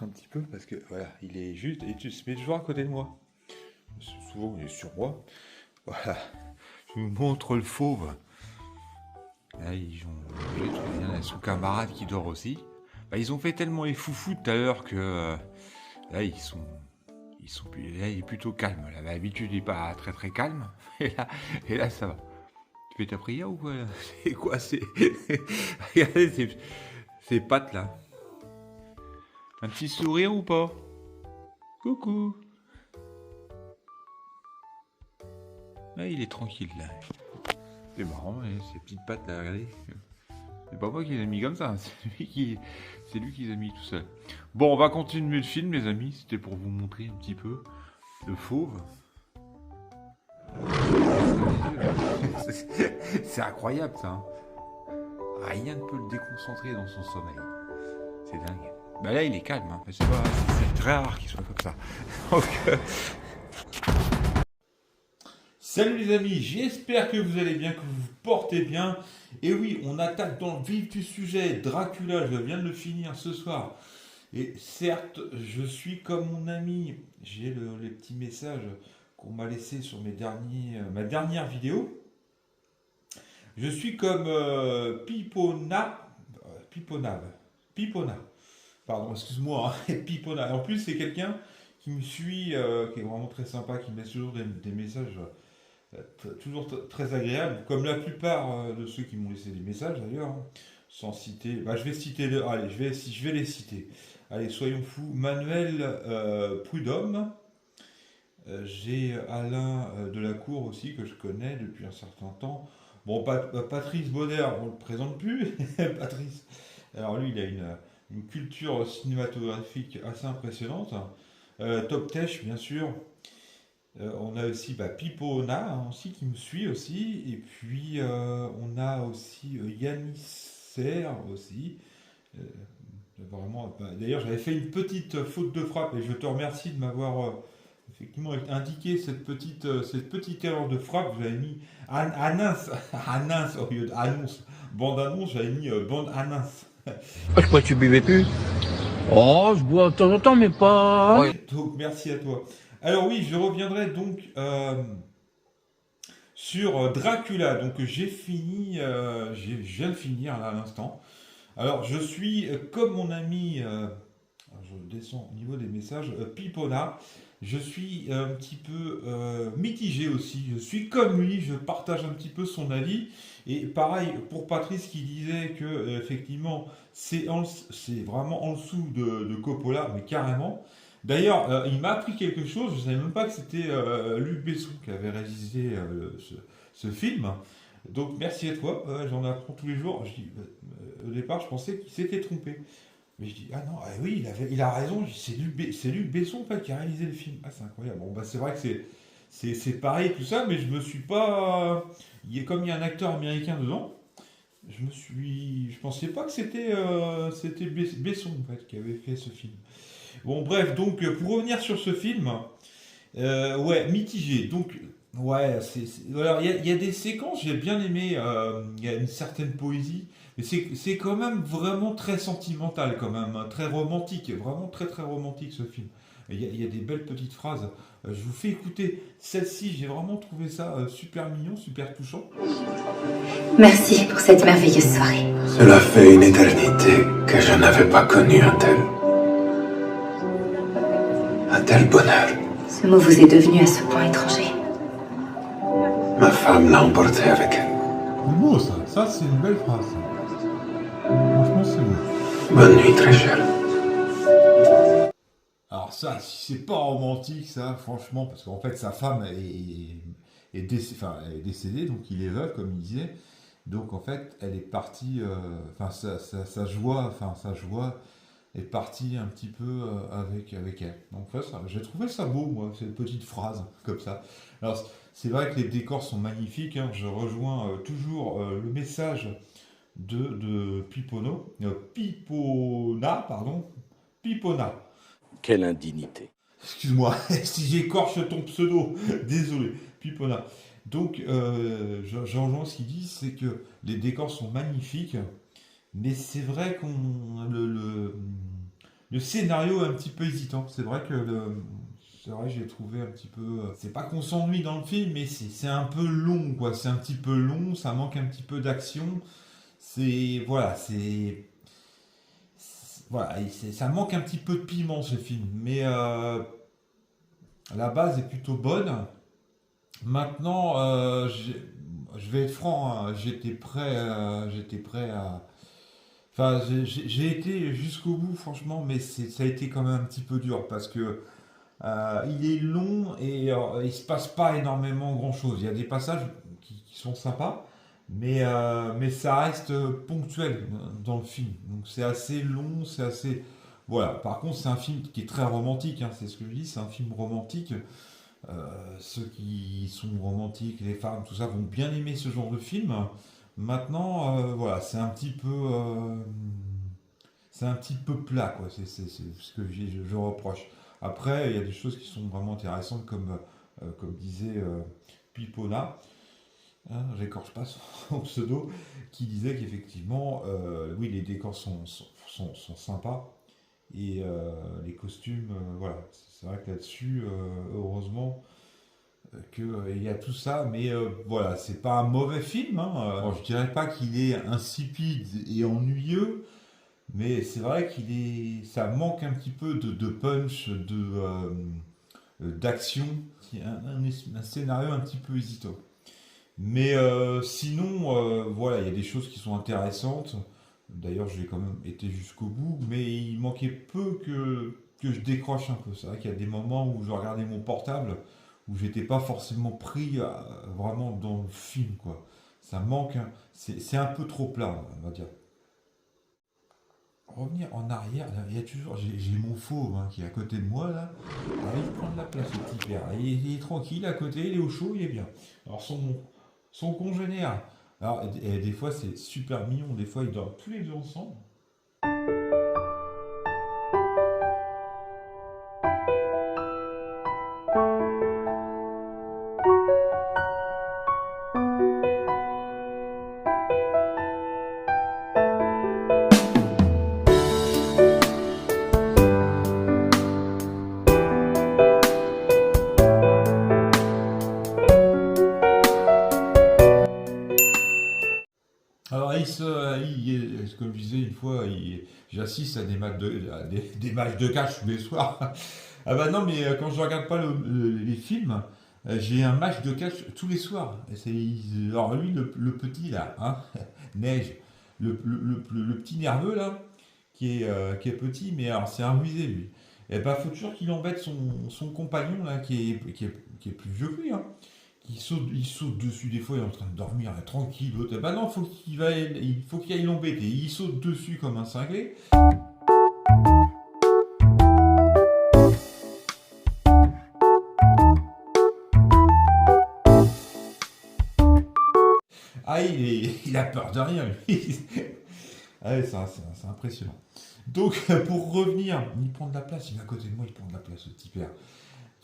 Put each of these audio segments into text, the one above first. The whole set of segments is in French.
un petit peu parce que voilà, il est juste et tu se mets toujours à côté de moi. Souvent, il est sur moi. Voilà, je vous montre le fauve. Là, ils ont mangé très bien. Il y a son camarade qui dort aussi. Bah, ils ont fait tellement les foufous tout à l'heure que là, ils sont là, il est plutôt calme. Là, d'habitude, il est pas très très calme. Et là, ça va. Tu fais ta prière ou quoi là? C'est quoi? C'est regardez ces pattes là. Un petit sourire ou pas? Coucou. Ah, il est tranquille là. C'est marrant, hein, ces petites pattes là, regardez. C'est pas moi qui les ai mis comme ça, c'est lui qui les a mis tout seul. Bon, on va continuer le film, les amis. C'était pour vous montrer un petit peu le fauve. C'est incroyable ça. Hein. Rien ne peut le déconcentrer dans son sommeil. C'est dingue. Bah là, il est calme. Hein. C'est très rare qu'il soit comme ça. Donc, salut les amis, j'espère que vous allez bien, que vous vous portez bien. Et oui, on attaque dans le vif du sujet. Dracula, je viens de le finir ce soir. Et certes, je suis comme mon ami. J'ai les petits messages qu'on m'a laissés sur ma dernière vidéo. Je suis comme Pipona. Pardon, excuse-moi, hein, Pipona. En plus, c'est quelqu'un qui me suit, qui est vraiment très sympa, qui me laisse toujours des messages toujours très agréables, comme la plupart de ceux qui m'ont laissé des messages d'ailleurs, hein, sans citer. Bah, je vais citer, allez, je vais les citer. Allez, soyons fous. Manuel Prudhomme. J'ai Alain Delacour aussi, que je connais depuis un certain temps. Bon, Patrice Bonner, on ne le présente plus. Patrice. Alors lui, il a une culture cinématographique assez impressionnante. Top Tech, bien sûr. On a aussi Pipona hein, aussi qui me suit aussi. Et puis on a aussi Yanis Serre aussi. Euh, D'ailleurs, j'avais fait une petite faute de frappe et je te remercie de m'avoir effectivement indiqué cette petite erreur de frappe. J'avais mis annonce, annonce au lieu d'annonce. Bande annonce, j'avais mis bande annonce. Je crois que tu buvais plus. Oh, je bois de temps en temps, mais pas. Ouais. Donc, merci à toi. Alors oui, je reviendrai donc sur Dracula. Donc j'ai fini, je viens de finir là à l'instant. Alors je suis comme mon ami, je descends au niveau des messages, Pipona. Je suis un petit peu mitigé aussi. Je suis comme lui, je partage un petit peu son avis. Et pareil pour Patrice qui disait que effectivement c'est vraiment en dessous de Coppola, mais carrément. D'ailleurs, il m'a appris quelque chose. Je ne savais même pas que c'était Luc Besson qui avait réalisé ce film. Donc merci à toi. J'en apprends tous les jours. Au départ, je pensais qu'il s'était trompé. Mais je dis, ah non, oui, il a raison, c'est Luc Besson en fait, qui a réalisé le film. Ah, c'est incroyable. Bon, bah, c'est vrai que c'est pareil, tout ça, mais je me suis pas. Comme il y a un acteur américain dedans, je pensais pas que c'était Besson en fait, qui avait fait ce film. Bon, bref, donc, pour revenir sur ce film, ouais, mitigé. Donc, ouais, alors, il y a des séquences, j'ai bien aimé, il y a une certaine poésie, mais c'est quand même vraiment très sentimental, quand même, hein, très romantique, vraiment très très romantique ce film. Il y a des belles petites phrases. Je vous fais écouter celle-ci, j'ai vraiment trouvé ça super mignon, super touchant. Merci pour cette merveilleuse soirée. Cela fait une éternité que je n'avais pas connu un tel bonheur. Ce mot vous est devenu à ce point étranger. Ma femme l'a emporté avec elle. C'est beau ça, ça c'est une belle phrase. Franchement c'est beau. Bonne nuit, très chère. Alors ça, si c'est pas romantique ça, franchement, parce qu'en fait sa femme est décédée, donc il est veuf comme il disait. Donc en fait, elle est partie, sa joie est partie un petit peu avec elle. Donc ça, j'ai trouvé ça beau, moi, cette petite phrase comme ça. Alors c'est vrai que les décors sont magnifiques, hein. Je rejoins toujours le message de Pipona. Quelle indignité. Excuse-moi, si j'écorche ton pseudo, désolé, Pipona. Donc, je rejoins ce qu'il dit, c'est que les décors sont magnifiques, mais c'est vrai le scénario est un petit peu hésitant. C'est vrai que j'ai trouvé un petit peu. C'est pas qu'on s'ennuie dans le film, mais c'est un peu long, quoi. C'est un petit peu long, ça manque un petit peu d'action. Voilà, ça manque un petit peu de piment ce film, mais la base est plutôt bonne. Maintenant, je vais être franc, hein, j'étais prêt à. Enfin, j'ai été jusqu'au bout, franchement, mais ça a été quand même un petit peu dur parce que il est long et il se passe pas énormément grand-chose. Il y a des passages qui sont sympas, mais ça reste ponctuel dans le film. Donc c'est assez long, c'est assez. Voilà. Par contre, c'est un film qui est très romantique, hein, c'est ce que je dis, c'est un film romantique. Ceux qui sont romantiques, les femmes, tout ça, vont bien aimer ce genre de film. Maintenant, voilà, c'est un petit peu plat, quoi. C'est ce que je reproche. Après, il y a des choses qui sont vraiment intéressantes, comme disait Pipona, hein, j'écorche pas son pseudo, qui disait qu'effectivement, oui, les décors sont sympas. Et les costumes, voilà, c'est vrai que là-dessus, heureusement qu'il y a tout ça, mais voilà, c'est pas un mauvais film, hein. Bon, je dirais pas qu'il est insipide et ennuyeux, mais c'est vrai ça manque un petit peu de punch, d'action, un scénario un petit peu hésitant. Mais sinon, voilà, il y a des choses qui sont intéressantes. D'ailleurs, j'ai quand même été jusqu'au bout, mais il manquait peu que je décroche un peu. C'est vrai qu'il y a des moments où je regardais mon portable, où j'étais pas forcément pris vraiment dans le film, quoi. Ça manque, hein. C'est un peu trop plat, on va dire. Revenir en arrière, là, il y a toujours, j'ai mon fauve hein, qui est à côté de moi là. Alors, il prend de la place, le petit père. Il est tranquille à côté, il est au chaud, il est bien. Alors son congénère. Alors et des fois c'est super mignon, des fois ils dorment tous les deux ensemble. Alors, comme je disais une fois, j'assiste à des matchs de catch tous les soirs. Ah bah non, mais quand je regarde pas les films, j'ai un match de catch tous les soirs. Alors lui, le petit là, hein, Neige, le petit nerveux là, qui est petit, mais alors c'est un rusé lui. Et bah faut toujours qu'il embête son compagnon là, qui est plus vieux que lui, hein. Il saute dessus, des fois il est en train de dormir là, tranquille, l'autre, bah non, il faut qu'il aille l'embêter, il saute dessus comme un cinglé. Ah, il a peur de rien, lui. Ah ouais, c'est impressionnant. Donc, pour revenir, il prend de la place, il est à côté de moi, il prend de la place, ce petit père.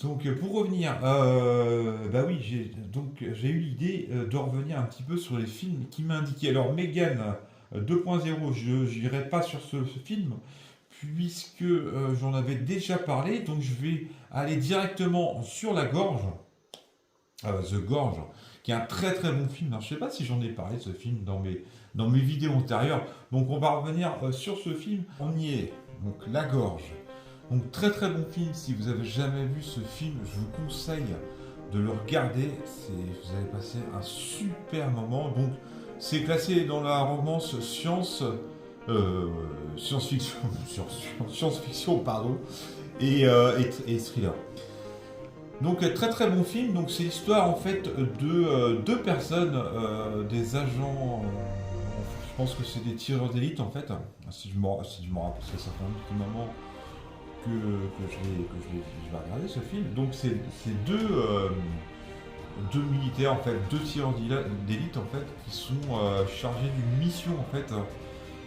Donc pour revenir, bah oui, j'ai eu l'idée de revenir un petit peu sur les films qui m'a indiqué. Alors Megan 2.0, je n'irai pas sur ce film puisque j'en avais déjà parlé, donc je vais aller directement sur La Gorge, The Gorge, qui est un très très bon film. Alors, je ne sais pas si j'en ai parlé de ce film dans mes vidéos antérieures. Donc on va revenir sur ce film. On y est, donc La Gorge. Donc très très bon film, si vous avez jamais vu ce film, je vous conseille de le regarder, vous allez passer un super moment. Donc c'est classé dans la romance science-fiction pardon, et thriller. Donc très très bon film, donc c'est l'histoire en fait de deux personnes, des agents, je pense que c'est des tireurs d'élite en fait, si je me rappelle, parce que ça fait un petit moment que je vais regarder ce film. Donc c'est deux militaires en fait, deux tireurs d'élite en fait, qui sont chargés d'une mission en fait,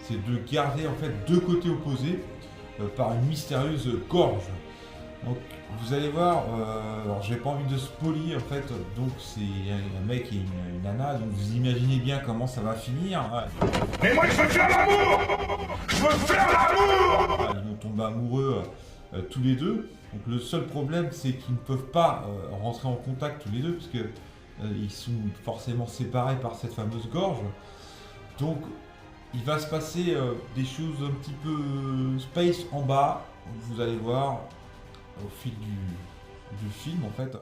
c'est de garder en fait deux côtés opposés par une mystérieuse gorge. Donc vous allez voir, alors j'ai pas envie de spoiler en fait, donc c'est un mec et une nana, donc vous imaginez bien comment ça va finir. Mais moi je veux faire l'amour. Je veux faire l'amour. Ils vont tomber amoureux tous les deux. Donc le seul problème c'est qu'ils ne peuvent pas rentrer en contact tous les deux parce que ils sont forcément séparés par cette fameuse gorge. Donc il va se passer des choses un petit peu space en bas, vous allez voir au fil du film en fait.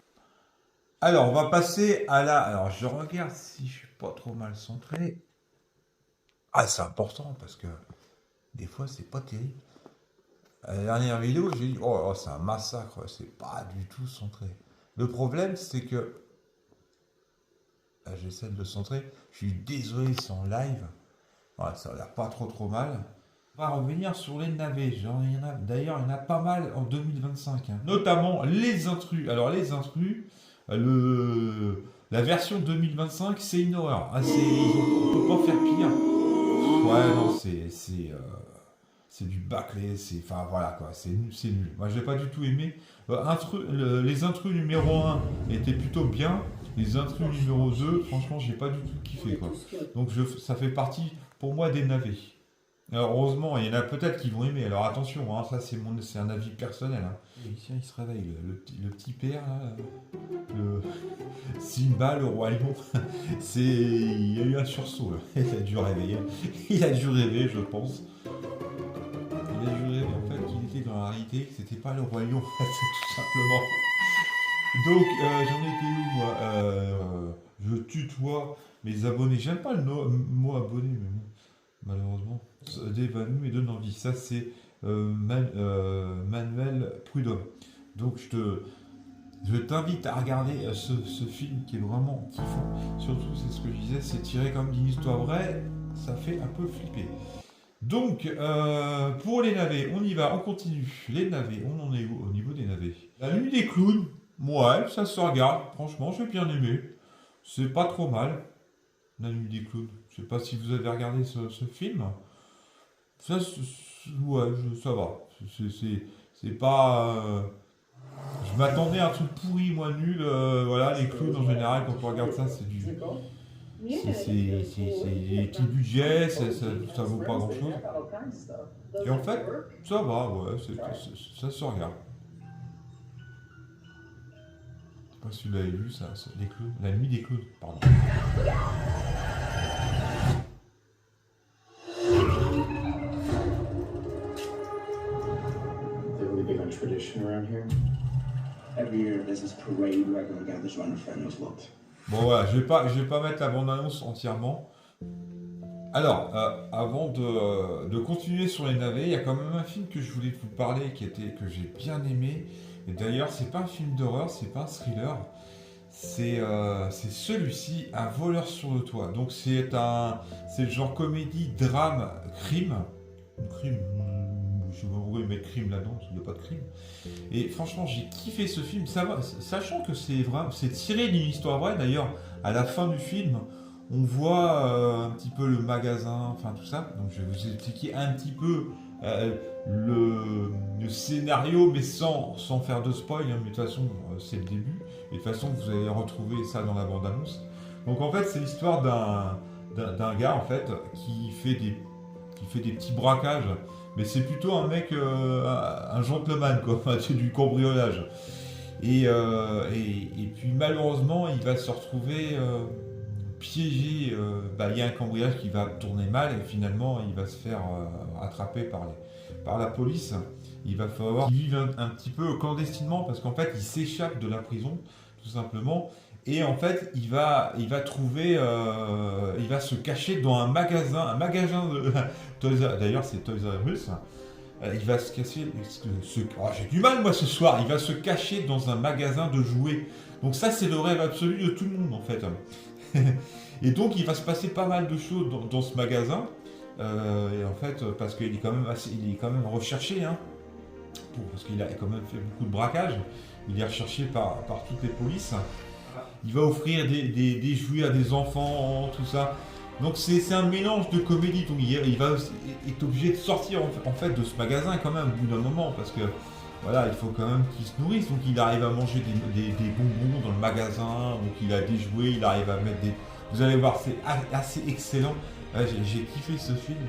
Alors on va passer à la... Alors je regarde si je suis pas trop mal centré. Ah c'est important parce que des fois c'est pas terrible. À la dernière vidéo j'ai dit oh c'est un massacre, c'est pas du tout centré. Le problème c'est que... J'essaie de le centrer, je suis désolé c'est en live. Voilà, ça a l'air pas trop mal. On va revenir sur les navets. D'ailleurs, il y en a pas mal en 2025. Hein. Notamment les intrus. Alors, les intrus, la version 2025, c'est une horreur. Ah, on peut pas faire pire. Ouais, non, c'est du bâclé. Enfin, voilà, quoi. C'est nul. Moi, je l'ai pas du tout aimé. Les intrus numéro 1 étaient plutôt bien. Les intrus numéro 2, franchement, j'ai pas du tout kiffé, quoi. Donc, ça fait partie, pour moi, des navets. Alors, heureusement, il y en a peut-être qui vont aimer. Alors, attention, hein, ça, c'est un avis personnel. Hein. Ici, il se réveille, le petit père, là, le Simba, le roi lion. Il y a eu un sursaut, là. Il a dû rêver. Il a dû rêver, je pense. Il a dû rêver, en fait, qu'il était dans la réalité, que c'était pas le roi lion, tout simplement. Donc, j'en étais où, moi je tutoie mes abonnés. J'aime pas le mot abonné, mais bon, malheureusement. D'évanouir et donne envie. Ça, c'est Manuel Prudhomme. Donc, je t'invite à regarder ce film qui est vraiment kiffant. Surtout, c'est ce que je disais, c'est tiré comme d'une histoire vraie. Ça fait un peu flipper. Donc, pour les navets, on y va, on continue. Les navets, on en est où au niveau des navets? La nuit des clowns. Ouais, ça se regarde. Franchement, j'ai bien aimé. C'est pas trop mal. La nuit des clowns. Je sais pas si vous avez regardé ce film. Ça, ouais, ça va. C'est pas... Je m'attendais à un truc pourri, moi, nul. Voilà, les clowns, en général, quand on regarde ça, c'est du... C'est des petits budgets, ça vaut pas grand-chose. Et en fait, ça va, ouais, ça se regarde. Je sais pas si vous l'avez lu, ça, les clowns. La nuit des clowns, pardon. Tradition around here. Every year there's this parade where everyone gathers around a friend who's looked. Bon voilà, je vais pas mettre la bande-annonce entièrement. Alors, avant de continuer sur les navets, il y a quand même un film que je voulais vous parler que j'ai bien aimé. Et d'ailleurs, c'est pas un film d'horreur, c'est pas un thriller. C'est celui-ci, Un voleur sur le toit. Donc c'est le genre comédie, drame, crime. Crime. Je sais pas pourquoi ils mettent crime là-dedans, parce qu'il n'y a pas de crime. Et franchement, j'ai kiffé ce film, ça va, sachant que c'est tiré d'une histoire vraie. D'ailleurs, à la fin du film, on voit un petit peu le magasin, enfin tout ça. Donc je vais vous expliquer un petit peu le scénario, mais sans faire de spoil. Hein, mais de toute façon, c'est le début. Et de toute façon, vous allez retrouver ça dans la bande-annonce. Donc en fait, c'est l'histoire d'un gars en fait qui fait des petits braquages. Mais c'est plutôt un mec, un gentleman, quoi. C'est du cambriolage. Et puis malheureusement, il va se retrouver piégé. Il y a un cambriolage qui va tourner mal et finalement, il va se faire attraper par la police. Il va falloir qu'il vive un petit peu clandestinement parce qu'en fait, il s'échappe de la prison, tout simplement. Et en fait, il va trouver, il va se cacher dans un magasin de d'ailleurs c'est Toys R Us. Il va se cacher, j'ai du mal moi ce soir. Il va se cacher dans un magasin de jouets. Donc ça, c'est le rêve absolu de tout le monde en fait. Et donc, il va se passer pas mal de choses dans ce magasin. Et en fait, parce qu'il est quand même recherché, hein, parce qu'il a quand même fait beaucoup de braquages. Il est recherché par toutes les polices. Il va offrir des jouets à des enfants, tout ça. Donc c'est un mélange de comédie. Donc il va être obligé de sortir en fait de ce magasin quand même au bout d'un moment parce que voilà, il faut quand même qu'il se nourrisse. Donc il arrive à manger des bonbons dans le magasin, donc il a des jouets, il arrive à mettre des... Vous allez voir, c'est assez excellent. Ouais, j'ai kiffé ce film.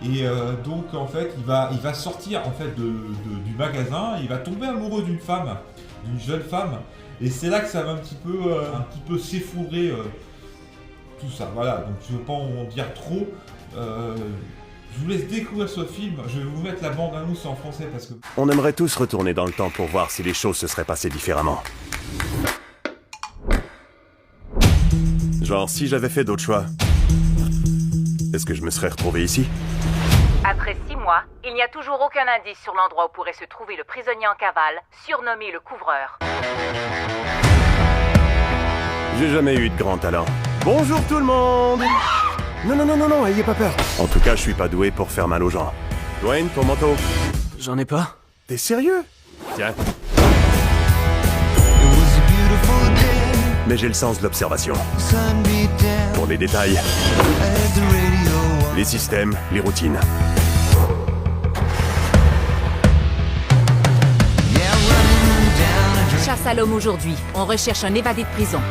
Et donc en fait, il va sortir en fait du magasin, il va tomber amoureux d'une femme, d'une jeune femme. Et c'est là que ça va un petit peu s'effondrer tout ça. Voilà, donc je ne veux pas en dire trop. Je vous laisse découvrir ce film. Je vais vous mettre la bande-annonce en français parce que... On aimerait tous retourner dans le temps pour voir si les choses se seraient passées différemment. Genre, si j'avais fait d'autres choix, est-ce que je me serais retrouvé ici? Après 6 mois, il n'y a toujours aucun indice sur l'endroit où pourrait se trouver le prisonnier en cavale, surnommé le couvreur. J'ai jamais eu de grand talent. Bonjour tout le monde! Non, ayez pas peur. En tout cas, je suis pas doué pour faire mal aux gens. Dwayne, ton manteau. J'en ai pas. T'es sérieux? Tiens. Mais j'ai le sens de l'observation. Pour les détails, les systèmes, les routines. Chasse à l'homme aujourd'hui. On recherche un évadé de prison.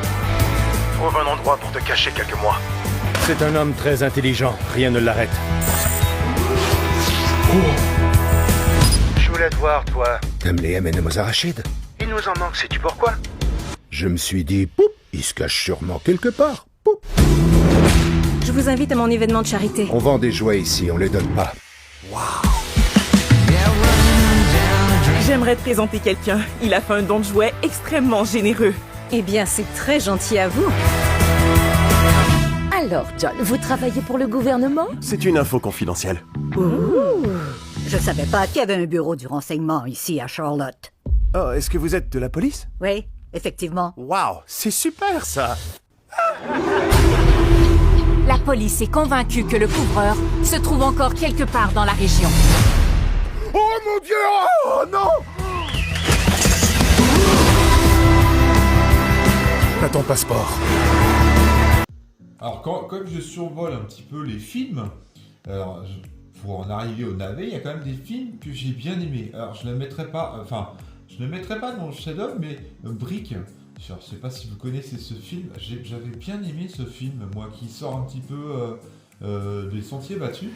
Trouve un endroit pour te cacher quelques mois. C'est un homme très intelligent, rien ne l'arrête. Je voulais te voir, toi. T'aimes les M&M aux arachides? Il nous en manque, sais-tu pourquoi? Je me suis dit, poup, il se cache sûrement quelque part. Poup. Je vous invite à mon événement de charité. On vend des jouets ici, on les donne pas. J'aimerais te présenter quelqu'un. Il a fait un don de jouets extrêmement généreux. Eh bien, c'est très gentil à vous. Alors, John, vous travaillez pour le gouvernement? C'est une info confidentielle. Ouh. Je savais pas qu'il y avait un bureau du renseignement ici à Charlotte. Oh, est-ce que vous êtes de la police? Oui, effectivement. Waouh, c'est super ça! La police est convaincue que le couvreur se trouve encore quelque part dans la région. Oh mon Dieu! Oh non! T'as ton passeport. Alors, comme je survole un petit peu les films, alors, pour en arriver au navet, il y a quand même des films que j'ai bien aimés. Alors, je ne les mettrai pas dans le chef-d'œuvre, mais Brick. Je ne sais pas si vous connaissez ce film. J'avais bien aimé ce film, moi, qui sort un petit peu des sentiers battus.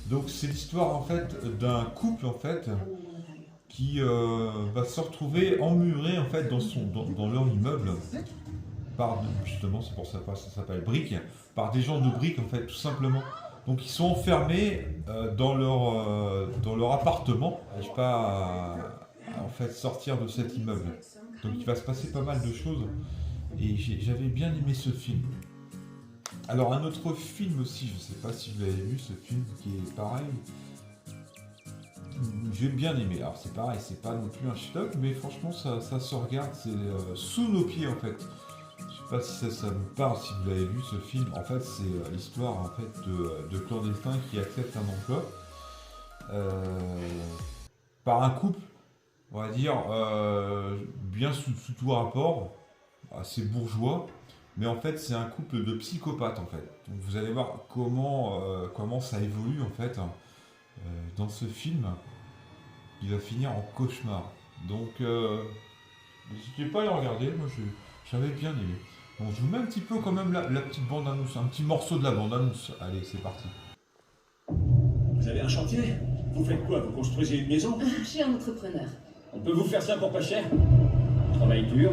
Donc, c'est l'histoire en fait d'un couple en fait qui va se retrouver emmuré en fait dans leur immeuble. Justement, c'est pour ça que ça s'appelle Brick, par des gens de Brick en fait, tout simplement. Donc ils sont enfermés dans leur appartement, ils n'arrivent pas à en fait sortir de cet immeuble. Donc il va se passer pas mal de choses et j'avais bien aimé ce film. Alors un autre film aussi, je ne sais pas si vous l'avez vu, ce film qui est pareil. J'ai bien aimé. Alors c'est pareil, c'est pas non plus un chef-d'œuvre, mais franchement ça se regarde, c'est sous nos pieds en fait. Je sais pas si ça vous parle, si vous l'avez vu ce film. En fait, c'est l'histoire en fait de clandestins qui acceptent un emploi par un couple, on va dire, bien sous tout rapport, assez bourgeois, mais en fait c'est un couple de psychopathes en fait. Donc vous allez voir comment ça évolue en fait dans ce film. Il va finir en cauchemar. Donc n'hésitez pas à le regarder, moi j'avais bien aimé. Donc je vous mets un petit peu quand même la petite bande-annonce, un petit morceau de la bande-annonce. Allez, c'est parti. Vous avez un chantier? Vous faites quoi? Vous construisez une maison? Je suis un entrepreneur. On peut vous faire ça pour pas cher? Travail dur,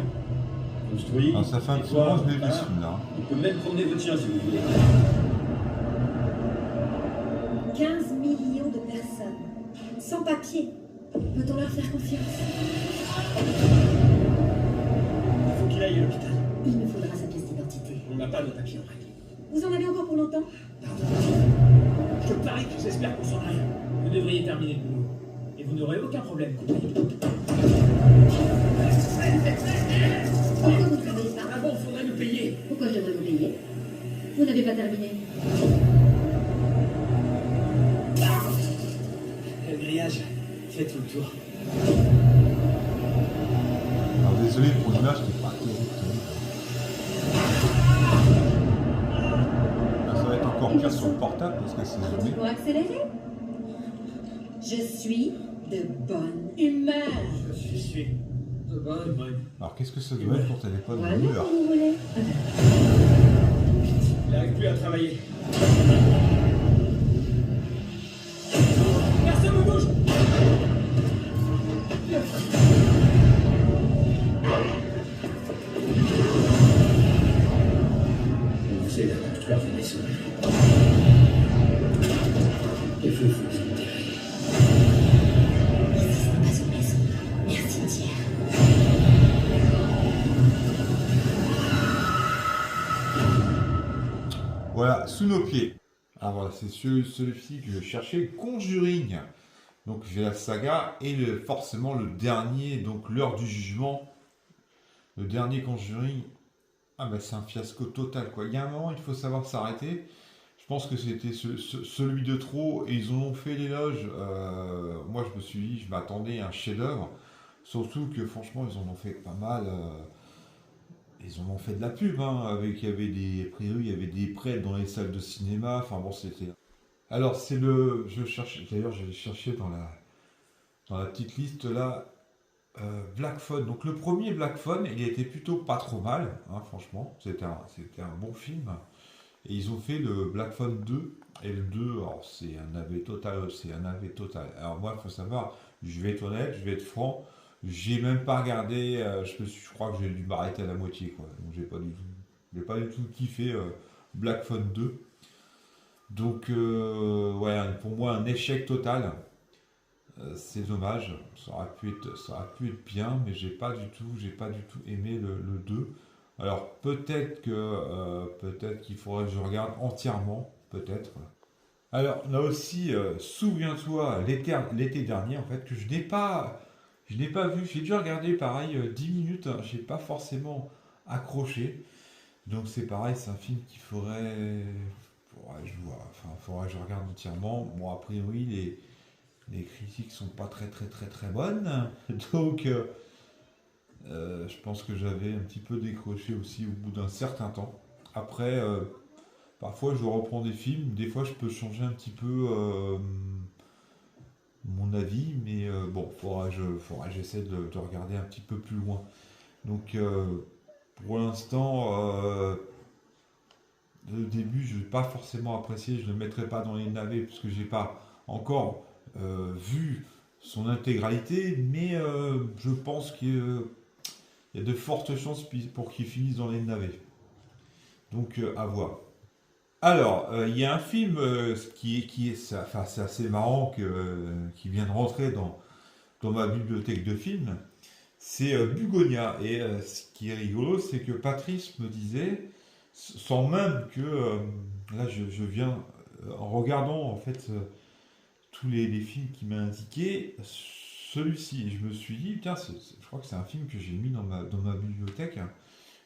construit. Alors, ça fait un petit moment que je l'ai vu ce film-là. On peut même promener votre chien si vous voulez. 15 millions de personnes, sans papier. Peut-on leur faire confiance? Il faut qu'il aille à l'hôpital. Il me faudra sa pièce d'identité. On n'a pas de papier en règle. Vous en avez encore pour longtemps? Pardon. Je parie qu'ils espèrent qu'on s'en aille. Vous devriez terminer le boulot. Et vous n'aurez aucun problème, compagnie. Pourquoi vous ne travaillez pas? Ah bon, faudrait nous payer. Pourquoi je devrais vous payer? Vous n'avez pas terminé. Le grillage, faites le tour. Alors désolé pour l'image qui est pas terrible. Ça va être encore pire sur le portable parce que c'est zoomé. Pour accélérer? Je suis de bonne humeur. Je suis de bonne. Alors qu'est-ce que ça doit être quand elle n'est pas de Voilà, bonne humeur? comme vous voulez. Il n'arrive plus à travailler. Personne ne bouge. On vous aide à construire des maisons. Les feux sont enterrés. Ici, ce n'est pas une maison, mais un cimetière. Voilà, sous nos pieds. Ah voilà, c'est celui-ci que je cherchais, Conjuring. Donc j'ai la saga et forcément le dernier, donc l'heure du jugement. Le dernier Conjuring. Ah bah c'est un fiasco total quoi. Il y a un moment, il faut savoir s'arrêter. Je pense que c'était celui de trop et ils en ont fait l'éloge. Moi je me suis dit, je m'attendais à un chef-d'œuvre. Surtout que franchement ils en ont fait pas mal. Ils en ont fait de la pub, hein, avec, il y avait des prêts dans les salles de cinéma, enfin bon, c'était... Alors, c'est le... Je cherche, d'ailleurs, je l'ai cherché dans la petite liste, là, Black Phone. Donc, le premier Black Phone, il était plutôt pas trop mal, hein, franchement, c'était un bon film. Et ils ont fait le Black Phone 2, et le 2, alors, c'est un navet total, Alors, moi, il faut savoir, je vais être honnête, je vais être franc, j'ai même pas regardé, je crois que j'ai dû m'arrêter à la moitié, quoi. Donc j'ai pas du tout kiffé Black Phone 2. Donc ouais, pour moi un échec total. C'est dommage, ça aurait pu être bien, mais j'ai pas du tout aimé le 2. Alors peut-être qu'il faudrait que je regarde entièrement, peut-être. Alors là aussi, souviens-toi, l'été dernier en fait, que je n'ai pas vu, j'ai dû regarder pareil 10 minutes, hein, j'ai pas forcément accroché. Donc c'est pareil, c'est un film qu'il faudrait que je regarde entièrement. Bon, a priori, les critiques sont pas très bonnes. Donc je pense que j'avais un petit peu décroché aussi au bout d'un certain temps. Après, parfois je reprends des films, des fois je peux changer un petit peu mon avis, mais bon, faudra que j'essaie de regarder un petit peu plus loin. Donc pour l'instant, le début je n'ai pas forcément apprécié, je ne le mettrai pas dans les navets puisque j'ai pas encore vu son intégralité, mais je pense qu'il y a de fortes chances pour qu'il finisse dans les navets. Donc à voir. Alors, il y a un film c'est assez marrant qui vient de rentrer dans ma bibliothèque de films. C'est Bugonia. Et ce qui est rigolo, c'est que Patrice me disait, sans même que... là, je viens, en regardant en fait tous les films qu'il m'a indiqués, celui-ci, et je me suis dit, tiens, je crois que c'est un film que j'ai mis dans ma bibliothèque.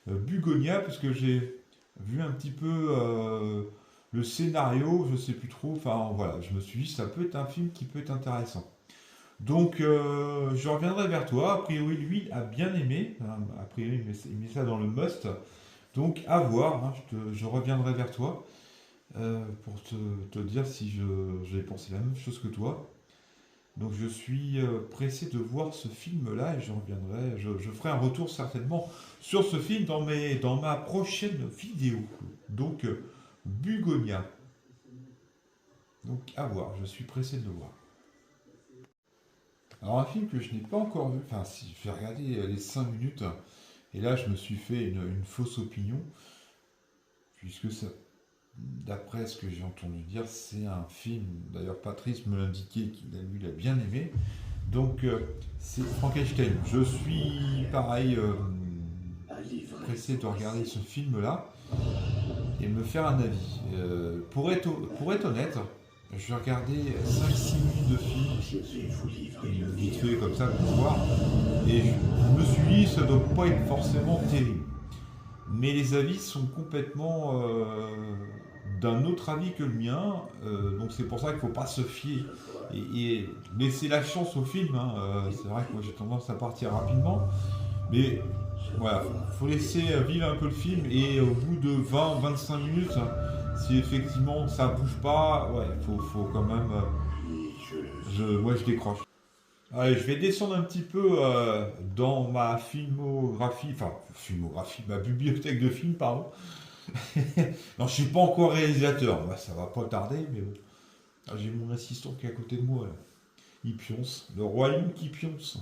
Bugonia, parce que j'ai vu un petit peu le scénario, je sais plus trop, enfin voilà, je me suis dit ça peut être un film qui peut être intéressant. Donc je reviendrai vers toi, a priori lui a bien aimé, hein, a priori il met ça dans le must, donc à voir, hein, je reviendrai vers toi pour te dire si j'ai pensé la même chose que toi. Donc je suis pressé de voir ce film-là et je reviendrai, je ferai un retour certainement sur ce film dans ma prochaine vidéo. Donc Bugonia. Donc à voir, je suis pressé de le voir. Alors un film que je n'ai pas encore vu, enfin si je vais regarder les 5 minutes, et là je me suis fait une fausse opinion, puisque ça... D'après ce que j'ai entendu dire, c'est un film, d'ailleurs Patrice me l'indiquait qu'il a bien aimé, donc c'est Frankenstein. Je suis pareil pressé de regarder ce film-là et me faire un avis. Pour être honnête, je vais regarder 5-6 minutes de film, vite fait comme ça pour voir, et je me suis dit ça doit pas être forcément terrible. Mais les avis sont complètement d'un autre avis que le mien, donc c'est pour ça qu'il ne faut pas se fier et laisser la chance au film. Hein. C'est vrai que moi j'ai tendance à partir rapidement, mais voilà, faut laisser vivre un peu le film et au bout de 20-25 minutes, si effectivement ça bouge pas, ouais, faut quand même. Moi je décroche. Allez, je vais descendre un petit peu dans ma filmographie, ma bibliothèque de films, pardon. Non, je suis pas encore réalisateur, bah, ça va pas tarder, mais j'ai mon assistant qui est à côté de moi, là. Il pionce, le royaume qui pionce.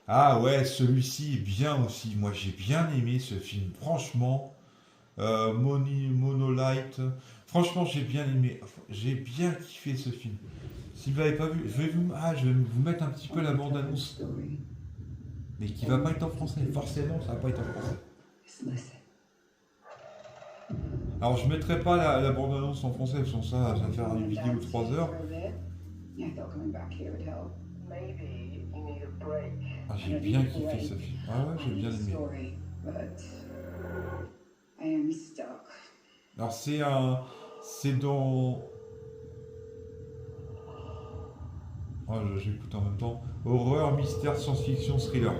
Ah ouais, celui-ci est bien aussi, moi j'ai bien aimé ce film, franchement. Monolight. Franchement, j'ai bien aimé. J'ai bien kiffé ce film. Si vous l'avez pas vu, je vais vous mettre un petit peu la bande-annonce. Mais qui va pas être en français. Forcément, ça va pas être en français. Alors, je mettrai pas la bande-annonce en français, parce que ça va faire une vidéo de 3 heures. Ah, j'ai bien kiffé ce film. Ah ouais, j'ai bien aimé. Alors c'est dans... Oh, j'écoute en même temps. Horreur, mystère, science-fiction, thriller.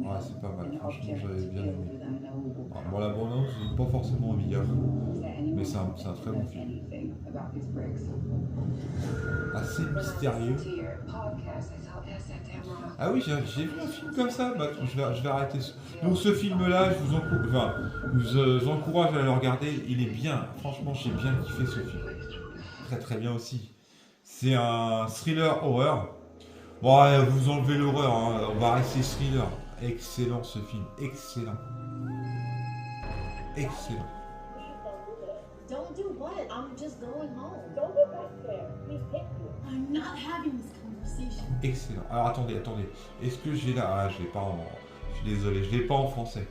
Ouais, c'est pas mal. Franchement, j'avais bien aimé. Alors, bon, la bande-annonce, j'ai pas forcément envie, mais c'est un très bon film. Assez mystérieux. Ah oui, j'ai vu un film comme ça. Bah, je vais arrêter. Donc ce film-là, je vous encourage à le regarder. Il est bien. Franchement, j'ai bien kiffé ce film. Très très bien aussi. C'est un thriller horreur. Bon, vous enlevez l'horreur. Hein. On va rester thriller. Excellent ce film. Excellent. Excellent. Don't do what? I'm just going home. Don't go back there. We picked you. I'm not having this conversation. Excellent. Alors attendez. Est-ce que j'ai là? Ah, je l'ai pas en... Je suis désolé, je l'ai pas en français.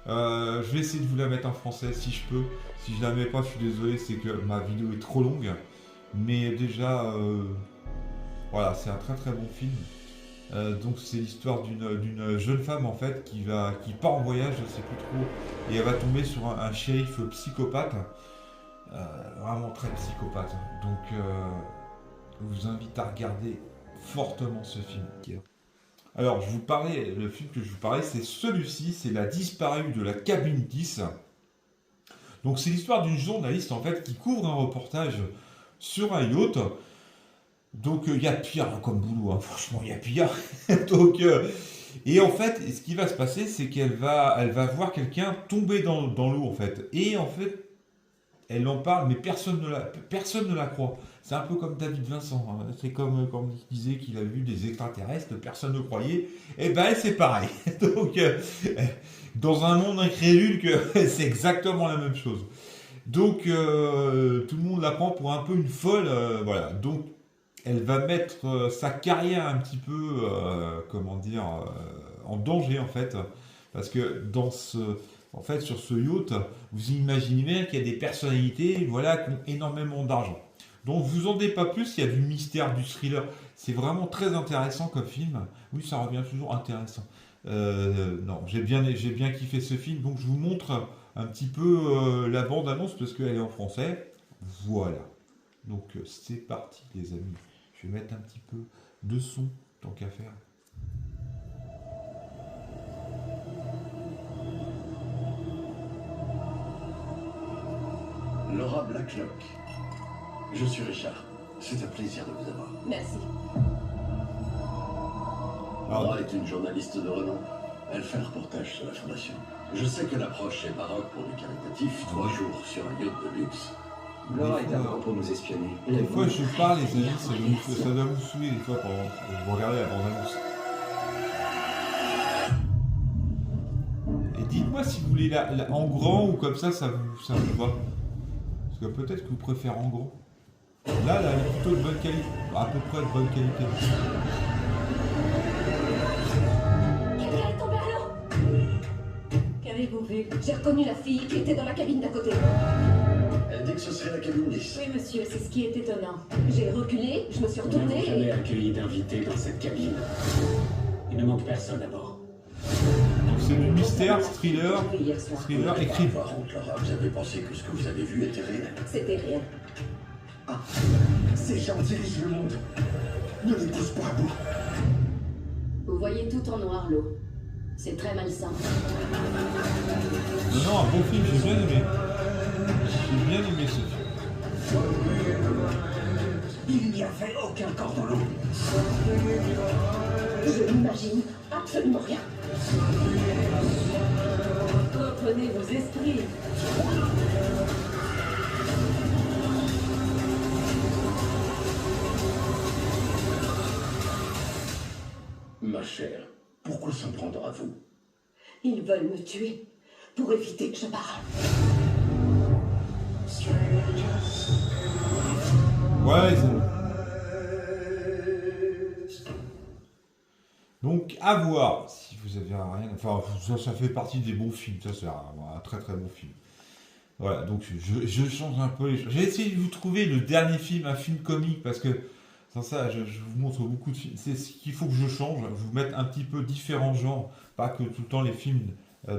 Je vais essayer de vous la mettre en français si je peux. Si je la mets pas, je suis désolé, c'est que ma vidéo est trop longue. Mais déjà, voilà, c'est un très très bon film. Donc c'est l'histoire d'une jeune femme en fait qui part en voyage, je sais plus trop, et elle va tomber sur un shérif psychopathe. Vraiment très psychopathe. Donc je vous invite à regarder fortement ce film. Alors le film que je vous parlais, c'est celui-ci, c'est La disparue de la cabine 10. Donc c'est l'histoire d'une journaliste en fait qui couvre un reportage sur un yacht. Donc il y a pire hein, comme boulot, hein. Franchement il y a pire. Donc et en fait ce qui va se passer, c'est qu'elle va voir quelqu'un tomber dans l'eau en fait. Et en fait elle en parle, mais personne ne la croit. C'est un peu comme David Vincent. Hein. C'est comme il disait qu'il a vu des extraterrestres, personne ne croyait. Et ben c'est pareil. Donc dans un monde incrédule, c'est exactement la même chose. Donc tout le monde la prend pour un peu une folle. Voilà. Donc elle va mettre sa carrière un petit peu, en danger en fait, parce que sur ce yacht, vous imaginez bien qu'il y a des personnalités, voilà, qui ont énormément d'argent. Donc vous en dites pas plus, il y a du mystère, du thriller. C'est vraiment très intéressant comme film. Oui, ça revient toujours intéressant. Non, j'ai bien kiffé ce film, donc je vous montre un petit peu la bande-annonce parce qu'elle est en français. Voilà. Donc c'est parti les amis. Je vais mettre un petit peu de son, tant qu'à faire. Laura Blacklock. Je suis Richard. C'est un plaisir de vous avoir. Merci. Laura est une journaliste de renom. Elle fait un reportage sur la Fondation. Je sais que l'approche est baroque pour du caritatif. 3 jours sur un yacht de luxe. Laura est avant pour nous espionner. Des fois je parle les amis, ça doit vous saouler des fois quand vous regardez la bande-annonce. Et dites-moi si vous voulez en grand ou comme ça vous va. Parce que peut-être que vous préférez en grand. Là, elle est plutôt de bonne qualité. À peu près de bonne qualité. Quelqu'un est tombé à l'eau. Qu'avez-vous vu? J'ai reconnu la fille qui était dans la cabine d'à côté. Elle dit que ce serait la cabine 10. Oui, monsieur, c'est ce qui est étonnant. J'ai reculé, je me suis retournée. Nous n'avons jamais accueilli d'invités dans cette cabine. Il ne manque personne à bord. Donc c'est du mystère, thriller écrit. Par contre, Laura, vous avez pensé que ce que vous avez vu était réel? C'était rien. Ah, ces gens dirigent le monde. Ne les pousse pas à bout. Vous voyez tout en noir l'eau. C'est très malsain. Non, un bon film, j'ai bien aimé. J'ai bien aimé ce film. Il n'y avait aucun cordon long. Je n'imagine absolument rien. Reprenez vos esprits. Ma chère, pourquoi s'en prendre à vous? Ils veulent me tuer pour éviter que je parle. Ouais, donc, à voir, si vous avez rien... Enfin, ça fait partie des bons films, ça c'est un très très bon film. Voilà, donc je change un peu les choses. J'ai essayé de vous trouver le dernier film, un film comique, parce que sans ça, je vous montre beaucoup de films. C'est ce qu'il faut que je change, vous mettre un petit peu différents genres, pas que tout le temps les films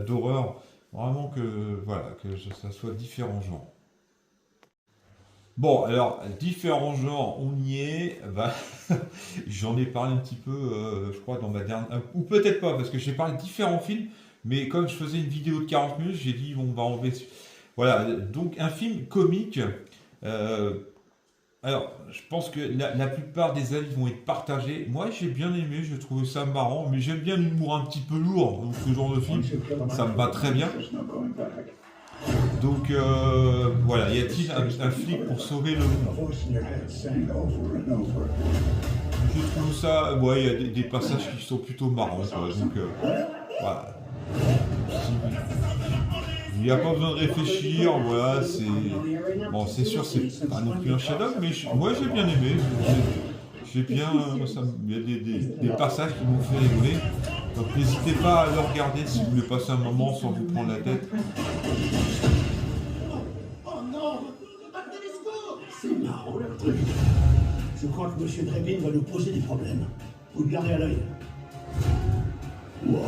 d'horreur, vraiment que, voilà, ça soit différents genres. Bon, alors, différents genres, on y est. Bah, j'en ai parlé un petit peu, je crois, dans ma dernière... ou peut-être pas, parce que j'ai parlé de différents films, mais comme je faisais une vidéo de 40 minutes, j'ai dit, on va enlever... Voilà, donc un film comique. Alors, je pense que la plupart des avis vont être partagés. Moi, j'ai bien aimé, j'ai trouvé ça marrant, mais j'aime bien l'humour un petit peu lourd, donc ce genre de film, ça me va très bien. Donc, voilà, y a-t-il un flic pour sauver le monde? Je trouve ça, ouais, il y a des passages qui sont plutôt marrants, quoi. Donc, voilà. Il n'y a pas besoin de réfléchir, voilà, c'est... Bon, c'est sûr, c'est pas non plus un chef-d'œuvre, mais moi j'ai bien aimé. J'ai bien... Il y a des passages qui m'ont fait rigoler. Donc n'hésitez pas à le regarder si vous voulez passer un moment sans vous prendre la tête. Oh non! C'est marrant leur truc. Je crois que M. Drebin va nous poser des problèmes. Vous le gardez à l'œil. Wow.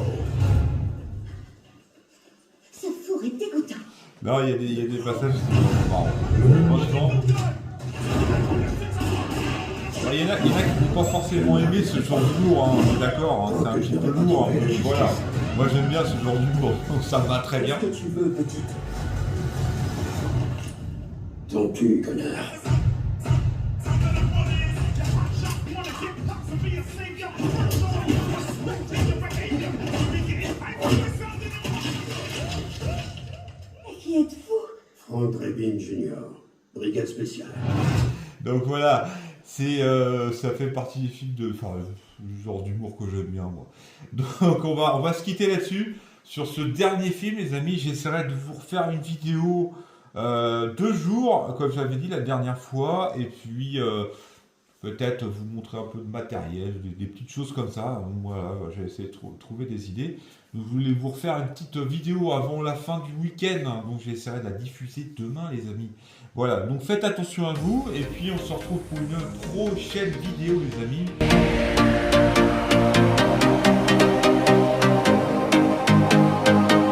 Ce four est dégoûtant. Non, il y a des passages qui sont marrants. Franchement... Il y en a qui n'ont pas forcément aimé ce genre d'humour, hein, on est d'accord, hein, c'est un petit peu lourd, hein, mais voilà. Moi j'aime bien ce genre d'humour, donc ça me va très bien. Qu'est-ce que tu veux, petite? Ton cul, connard. Qui êtes-vous? Frank Drebin Jr., brigade spéciale. Donc voilà, ça fait partie des films de, le genre d'humour que j'aime bien moi. Donc on va se quitter là-dessus. Sur ce dernier film, les amis, j'essaierai de vous refaire une vidéo 2 jours, comme j'avais dit la dernière fois, et puis peut-être vous montrer un peu de matériel, des petites choses comme ça. Voilà, j'ai essayé de trouver des idées. Je voulais vous refaire une petite vidéo avant la fin du week-end, donc j'essaierai de la diffuser demain, les amis. Voilà, donc faites attention à vous, et puis on se retrouve pour une prochaine vidéo, les amis.